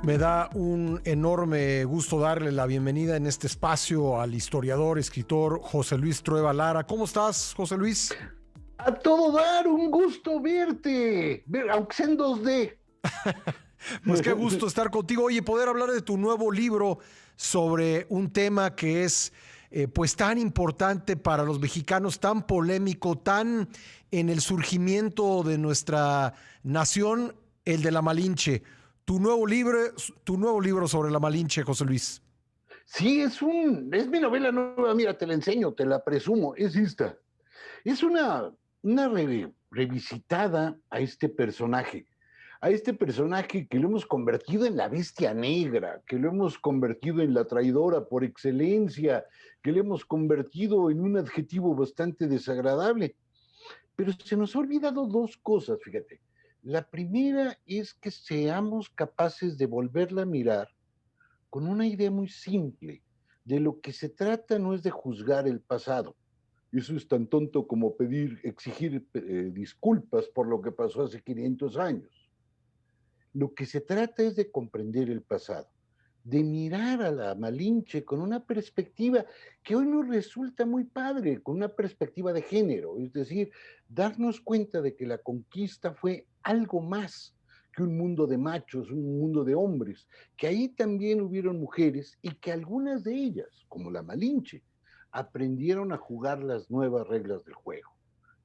Me da un enorme gusto darle la bienvenida en este espacio al historiador, escritor José Luis Trueba Lara. ¿Cómo estás, José Luis? A todo dar, un gusto verte, aunque sea en 2D. Pues qué gusto estar contigo. Oye, poder hablar de tu nuevo libro sobre un tema que es pues tan importante para los mexicanos, tan polémico, tan en el surgimiento de nuestra nación, el de la Malinche. Tu nuevo libro, tu nuevo libro sobre la Malinche, José Luis. Sí, es mi novela nueva, mira, te la enseño, te la presumo, es esta. Es una revisitada a este personaje que lo hemos convertido en la bestia negra, que lo hemos convertido en la traidora por excelencia, que lo hemos convertido en un adjetivo bastante desagradable. Pero se nos ha olvidado dos cosas, fíjate. La primera es que seamos capaces de volverla a mirar con una idea muy simple. De lo que se trata no es de juzgar el pasado. Eso es tan tonto como exigir disculpas por lo que pasó hace 500 años. Lo que se trata es de comprender el pasado, de mirar a la Malinche con una perspectiva que hoy nos resulta muy padre, con una perspectiva de género, es decir, darnos cuenta de que la conquista fue algo más que un mundo de machos, un mundo de hombres, que ahí también hubieron mujeres y que algunas de ellas, como la Malinche, aprendieron a jugar las nuevas reglas del juego.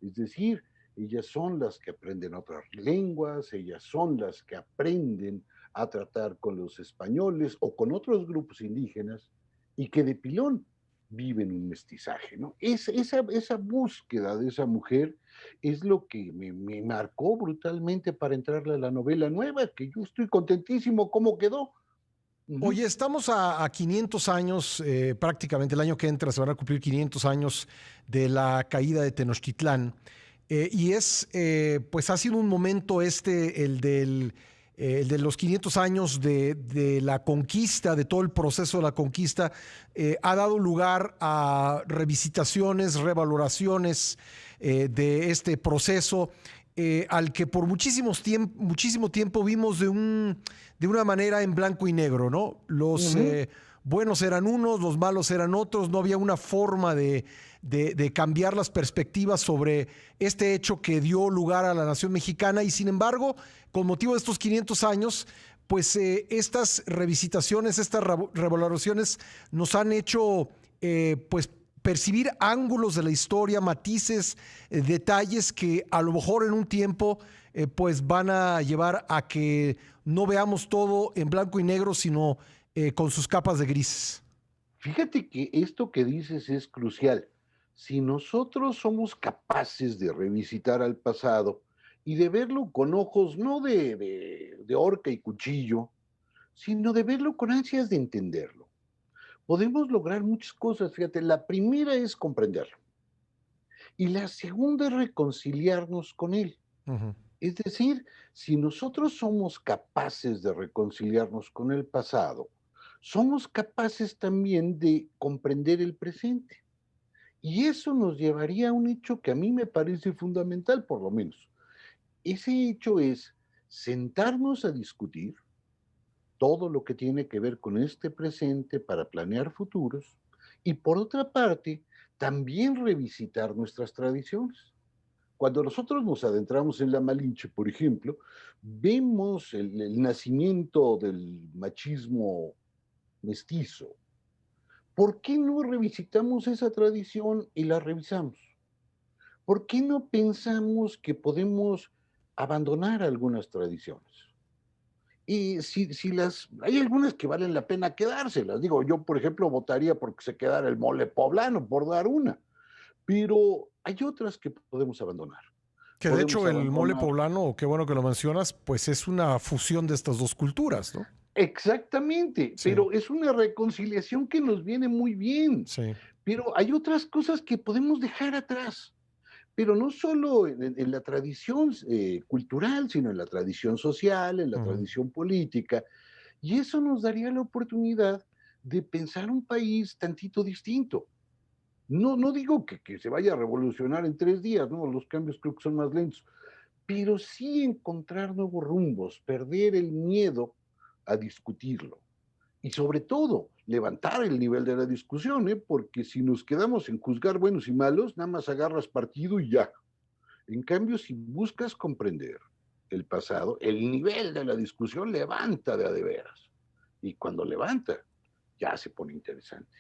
Es decir, ellas son las que aprenden otras lenguas, ellas son las que aprenden a tratar con los españoles o con otros grupos indígenas y que de pilón viven un mestizaje, ¿no? Esa búsqueda de esa mujer es lo que me marcó brutalmente para entrarle a la novela nueva, que yo estoy contentísimo cómo quedó. Uh -huh. Oye, estamos a 500 años, prácticamente el año que entra se van a cumplir 500 años de la caída de Tenochtitlán. Y pues ha sido un momento el de los 500 años de la conquista, de todo el proceso de la conquista, ha dado lugar a revisitaciones, revaloraciones de este proceso, al que por muchísimo tiempo vimos de una manera en blanco y negro, ¿no? Uh Los -huh. buenos eran unos, los malos eran otros, no había una forma de cambiar las perspectivas sobre este hecho que dio lugar a la nación mexicana y sin embargo, con motivo de estos 500 años, pues estas revisitaciones, estas revaloraciones nos han hecho pues percibir ángulos de la historia, matices, detalles que a lo mejor en un tiempo pues van a llevar a que no veamos todo en blanco y negro, sino con sus capas de grises. Fíjate que esto que dices es crucial. Si nosotros somos capaces de revisitar al pasado y de verlo con ojos no de horca y cuchillo, sino de verlo con ansias de entenderlo, podemos lograr muchas cosas. Fíjate, la primera es comprenderlo y la segunda es reconciliarnos con él. Uh -huh. Es decir, si nosotros somos capaces de reconciliarnos con el pasado, somos capaces también de comprender el presente. Y eso nos llevaría a un hecho que a mí me parece fundamental, por lo menos. Ese hecho es sentarnos a discutir todo lo que tiene que ver con este presente para planear futuros y por otra parte, también revisitar nuestras tradiciones. Cuando nosotros nos adentramos en la Malinche, por ejemplo, vemos el nacimiento del machismo mestizo. ¿Por qué no revisitamos esa tradición y la revisamos? ¿Por qué no pensamos que podemos abandonar algunas tradiciones? Y hay algunas que valen la pena quedárselas. Digo, yo, por ejemplo, votaría porque se quedara el mole poblano, por dar una. Pero hay otras que podemos abandonar. Que de Podemos hecho el mole abandonar. poblano, qué bueno que lo mencionas, pues es una fusión de estas dos culturas, ¿no? Exactamente, Sí, pero es una reconciliación que nos viene muy bien. sí. Pero hay otras cosas que podemos dejar atrás, pero no solo en la tradición cultural, sino en la tradición social, en la Uh -huh. tradición política. Y eso nos daría la oportunidad de pensar un país tantito distinto. No digo que se vaya a revolucionar en 3 días, ¿no? Los cambios creo que son más lentos, pero sí encontrar nuevos rumbos, perder el miedo a discutirlo. Y sobre todo, levantar el nivel de la discusión, porque si nos quedamos en juzgar buenos y malos, nada más agarras partido y ya. En cambio, si buscas comprender el pasado, el nivel de la discusión levanta de veras. Y cuando levanta, ya se pone interesante.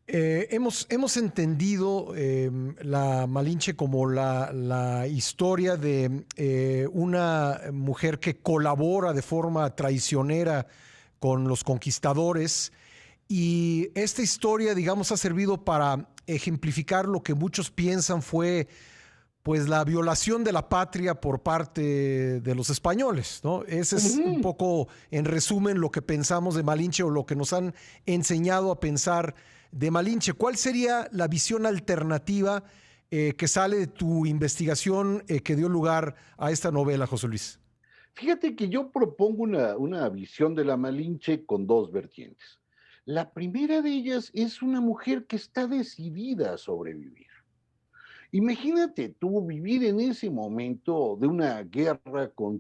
Hemos entendido la Malinche como la historia de una mujer que colabora de forma traicionera con los conquistadores y esta historia, digamos, ha servido para ejemplificar lo que muchos piensan fue pues la violación de la patria por parte de los españoles, ¿no? Ese es un Ujú. poco, en resumen, lo que pensamos de Malinche o lo que nos han enseñado a pensar de Malinche. ¿Cuál sería la visión alternativa que sale de tu investigación que dio lugar a esta novela, José Luis? Fíjate que yo propongo una visión de la Malinche con dos vertientes. La primera de ellas es una mujer que está decidida a sobrevivir. Imagínate tú vivir en ese momento de una guerra con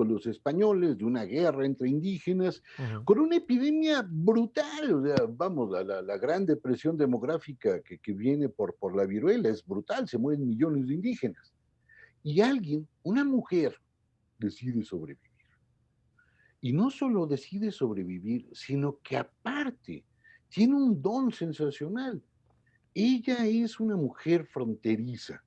los españoles, de una guerra entre indígenas, Ujú. con una epidemia brutal. O sea, vamos, la gran depresión demográfica que viene por la viruela es brutal, se mueren millones de indígenas. Y alguien, una mujer, decide sobrevivir. Y no solo decide sobrevivir, sino que aparte tiene un don sensacional. Ella es una mujer fronteriza.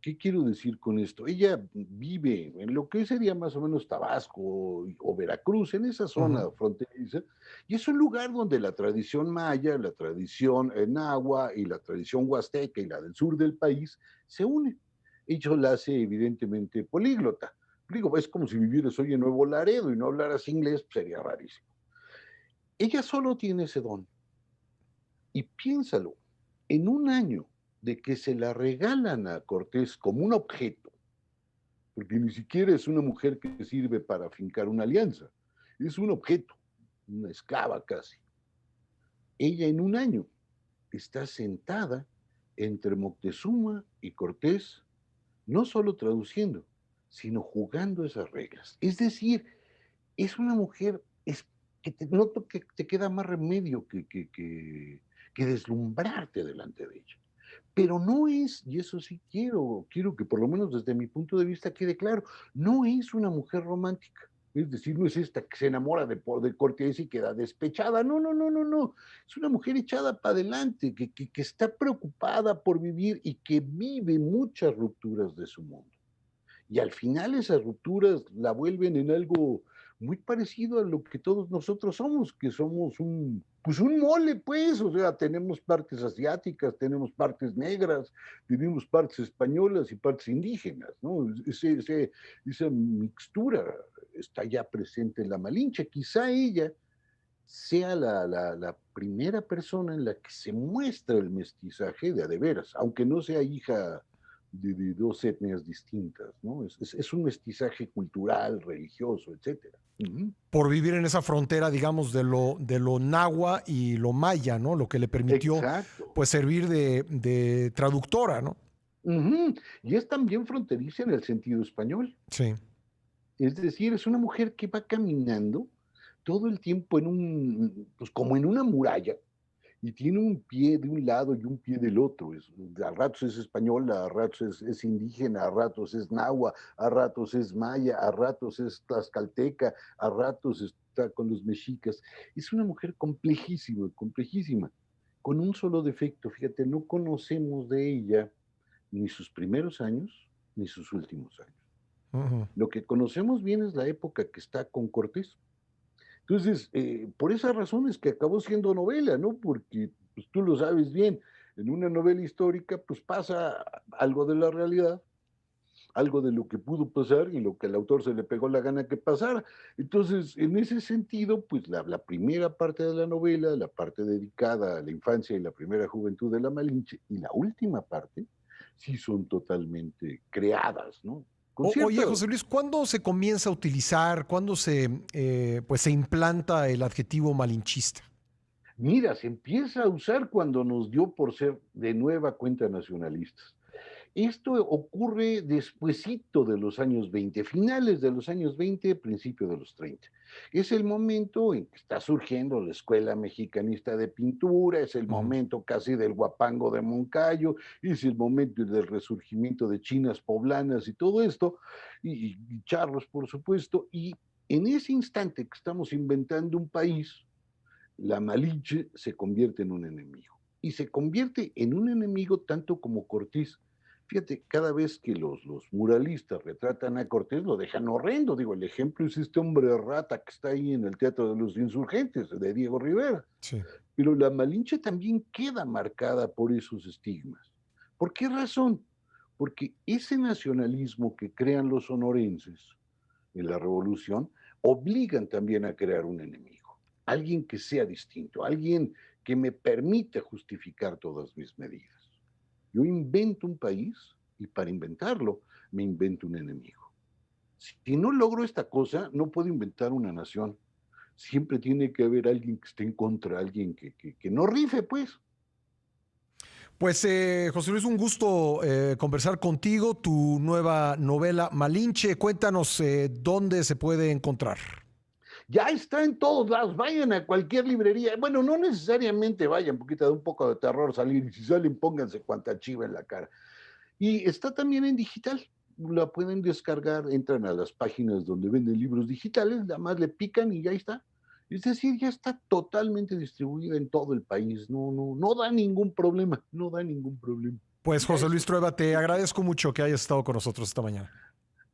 ¿Qué quiero decir con esto? Ella vive en lo que sería más o menos Tabasco o Veracruz, en esa Ujú. zona fronteriza, y es un lugar donde la tradición maya, la tradición nahua y la tradición huasteca y la del sur del país se unen. Ello la hace evidentemente políglota. Digo, es como si vivieras hoy en Nuevo Laredo y no hablaras inglés, pues sería rarísimo. Ella solo tiene ese don. Y piénsalo, en un año de que se la regalan a Cortés como un objeto, porque ni siquiera es una mujer que sirve para fincar una alianza, es un objeto, una esclava casi. Ella en un año está sentada entre Moctezuma y Cortés, no solo traduciendo, sino jugando esas reglas. Es decir, es una mujer que te noto que te queda más remedio que deslumbrarte delante de ella. Pero no es, y eso sí quiero que por lo menos desde mi punto de vista quede claro, no es una mujer romántica. Es decir, no es esta que se enamora de Cortés y queda despechada. No, no, no, no, no. Es una mujer echada para adelante, que está preocupada por vivir y que vive muchas rupturas de su mundo. Y al final esas rupturas la vuelven en algo muy parecido a lo que todos nosotros somos, que somos pues un mole, pues, o sea, tenemos partes asiáticas, tenemos partes negras, tenemos partes españolas y partes indígenas, ¿no? Esa mixtura está ya presente en la Malinche. Quizá ella sea la primera persona en la que se muestra el mestizaje de veras, aunque no sea hija de dos etnias distintas, ¿no? Es un mestizaje cultural, religioso, etcétera. Ujú. Por vivir en esa frontera, digamos, de lo nahua y lo maya, ¿no? Lo que le permitió, Exacto. pues, servir de traductora, ¿no? Ujú. Y es también fronteriza en el sentido español. Sí. Es decir, es una mujer que va caminando todo el tiempo pues como en una muralla, y tiene un pie de un lado y un pie del otro. A ratos es española, a ratos es indígena, a ratos es nahua, a ratos es maya, a ratos es tlaxcalteca, a ratos está con los mexicas. Es una mujer complejísima, complejísima, con un solo defecto. Fíjate, no conocemos de ella ni sus primeros años ni sus últimos años. Ujú. Lo que conocemos bien es la época que está con Cortés. Entonces, por esas razones que acabó siendo novela, ¿no? Porque pues, tú lo sabes bien, en una novela histórica, pues pasa algo de la realidad, algo de lo que pudo pasar y lo que al autor se le pegó la gana que pasara. Entonces, en ese sentido, pues la primera parte de la novela, la parte dedicada a la infancia y la primera juventud de la Malinche, y la última parte, sí son totalmente creadas, ¿no? Con Oye, cierto. José Luis, ¿cuándo se comienza a utilizar, cuándo pues se implanta el adjetivo malinchista? Mira, se empieza a usar cuando nos dio por ser de nueva cuenta nacionalistas. Esto ocurre despuesito de los años 20, finales de los años 20, principio de los 30. Es el momento en que está surgiendo la Escuela Mexicanista de Pintura, es el Ujú. momento casi del Huapango de Moncayo, es el momento del resurgimiento de chinas poblanas y todo esto, y charros, por supuesto, y en ese instante que estamos inventando un país, la Malinche se convierte en un enemigo. Y se convierte en un enemigo tanto como Cortés. Fíjate, cada vez que los muralistas retratan a Cortés lo dejan horrendo. Digo, el ejemplo es este hombre rata que está ahí en el Teatro de los Insurgentes, de Diego Rivera. Sí. Pero la Malinche también queda marcada por esos estigmas. ¿Por qué razón? Porque ese nacionalismo que crean los sonorenses en la revolución obligan también a crear un enemigo, alguien que sea distinto, alguien que me permita justificar todas mis medidas. Yo invento un país y para inventarlo me invento un enemigo. Si no logro esta cosa, no puedo inventar una nación. Siempre tiene que haber alguien que esté en contra, alguien que no rife, pues. Pues José Luis, un gusto conversar contigo. Tu nueva novela Malinche, cuéntanos dónde se puede encontrar. Ya está en todos lados, vayan a cualquier librería. Bueno, no necesariamente vayan, porque te da un poco de terror salir, y si salen, pónganse cuanta chiva en la cara. Y está también en digital, la pueden descargar, entran a las páginas donde venden libros digitales, nada más le pican y ya está. Es decir, ya está totalmente distribuida en todo el país, no da ningún problema, no da ningún problema. Pues Ya José es. Luis Trueba, te agradezco mucho que hayas estado con nosotros esta mañana.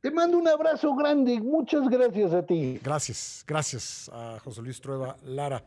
Te mando un abrazo grande, muchas gracias a ti. Gracias, gracias a José Luis Trueba Lara.